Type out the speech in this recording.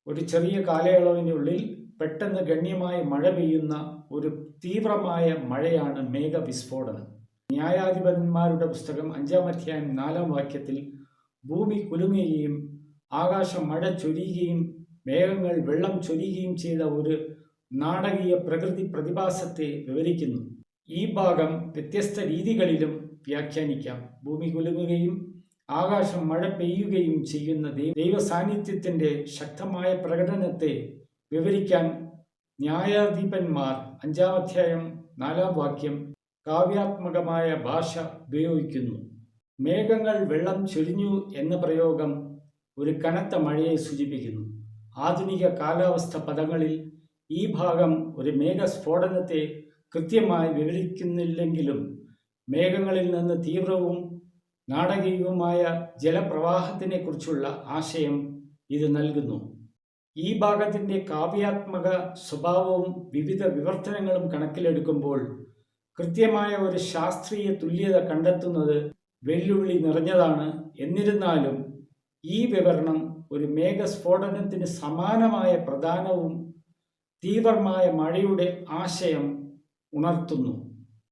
ഒരു ചെറിയ കാലയളവിനുള്ളിൽ പെട്ടെന്ന് ഗണ്യമായ മഴ പെയ്യുന്ന ഒരു തീവ്രമായ മഴയാണ് മേഘവിസ്ഫോടനം. ന്യായാധിപന്മാരുടെ പുസ്തകം 5-ാം അധ്യായം 4-ാം വാക്യത്തിൽ ഭൂമി കുലുങ്ങുകയും ആകാശം മഴ ചൊരിയുകയും മേഘങ്ങൾ വെള്ളം ചൊരിയുകയും ചെയ്ത ഒരു നാടകീയ പ്രകൃതി പ്രതിഭാസത്തെ വിവരിക്കുന്നു. ഈ ഭാഗം വ്യത്യസ്ത രീതികളിലും വ്യാഖ്യാനിക്കാം. ഭൂമി കുലുങ്ങുകയും ആകാശം മഴ പെയ്യുകയും ചെയ്യുന്ന ദൈവ സാന്നിധ്യത്തിൻ്റെ ശക്തമായ പ്രകടനത്തെ വിവരിക്കാൻ ന്യായാധിപന്മാർ 5-ാം അധ്യായം 4-ാം വാക്യം കാവ്യാത്മകമായ ഭാഷ ഉപയോഗിക്കുന്നു. മേഘങ്ങൾ വെള്ളം ചൊരിഞ്ഞു എന്ന പ്രയോഗം ഒരു കനത്ത മഴയെ സൂചിപ്പിക്കുന്നു. ആധുനിക കാലാവസ്ഥ പദങ്ങളിൽ ഈ ഭാഗം ഒരു മേഘസ്ഫോടനത്തെ കൃത്യമായി വിവരിക്കുന്നില്ലെങ്കിലും മേഘങ്ങളിൽ നിന്ന് തീവ്രവും നാടകീയവുമായ ജലപ്രവാഹത്തിനെ കുറിച്ചുള്ള ആശയം ഇത് നൽകുന്നു. ഈ ഭാഗത്തിൻ്റെ കാവ്യാത്മക സ്വഭാവവും വിവിധ വിവർത്തനങ്ങളും കണക്കിലെടുക്കുമ്പോൾ കൃത്യമായ ഒരു ശാസ്ത്രീയ തുല്യത കണ്ടെത്തുന്നത് വെല്ലുവിളി നിറഞ്ഞതാണ്. എന്നിരുന്നാലും ഈ വിവരണം ഒരു മേഘസ്ഫോടനത്തിന് സമാനമായ പ്രധാനവും തീവ്രമായ മഴയുടെ ആശയം ഉണർത്തുന്നു.